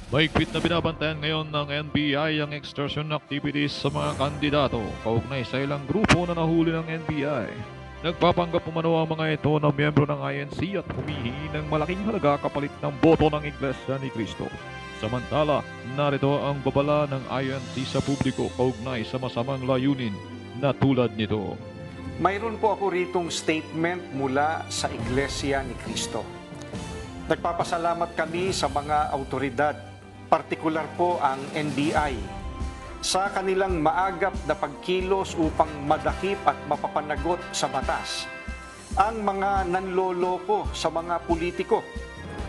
Mahigpit na binabantayan ngayon ng NBI ang extortion activities sa mga kandidato kaugnay sa ilang grupo na nahuli ng NBI. Nagpapanggap umano ang mga ito na miyembro ng INC at humihingi ng malaking halaga kapalit ng boto ng Iglesia ni Cristo. Samantala, narito ang babala ng INC sa publiko kaugnay sa masamang layunin na tulad nito. Mayroon po ako ritong statement mula sa Iglesia ni Cristo. Nagpapasalamat kami sa mga autoridad, partikular po ang NBI, sa kanilang maagap na pagkilos upang madakip at mapapanagot sa batas ang mga nanloloko sa mga politiko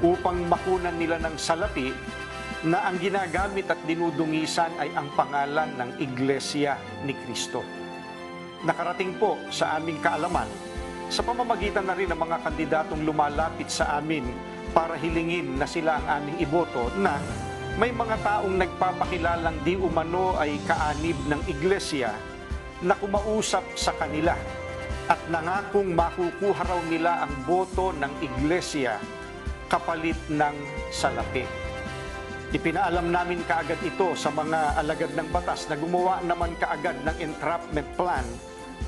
upang makunan nila ng salapi na ang ginagamit at dinudungisan ay ang pangalan ng Iglesia ni Cristo. Nakarating po sa aming kaalaman sa pamamagitan na rin ng mga kandidatong lumalapit sa amin para hilingin na sila ang aming iboto na may mga taong nagpapakilalang di umano ay kaanib ng Iglesia na kumausap sa kanila at nangakong makukuha raw nila ang boto ng Iglesia kapalit ng salapi. Ipinaalam namin kaagad ito sa mga alagad ng batas na gumawa naman kaagad ng entrapment plan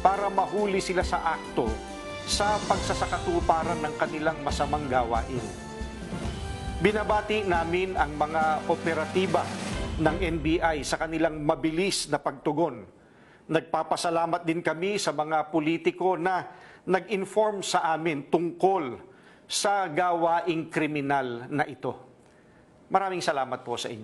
para mahuli sila sa akto sa pagsasakatuparan ng kanilang masamang gawain. Binabati namin ang mga operatiba ng NBI sa kanilang mabilis na pagtugon. Nagpapasalamat din kami sa mga politiko na nag-inform sa amin tungkol sa gawaing kriminal na ito. Maraming salamat po sa inyo.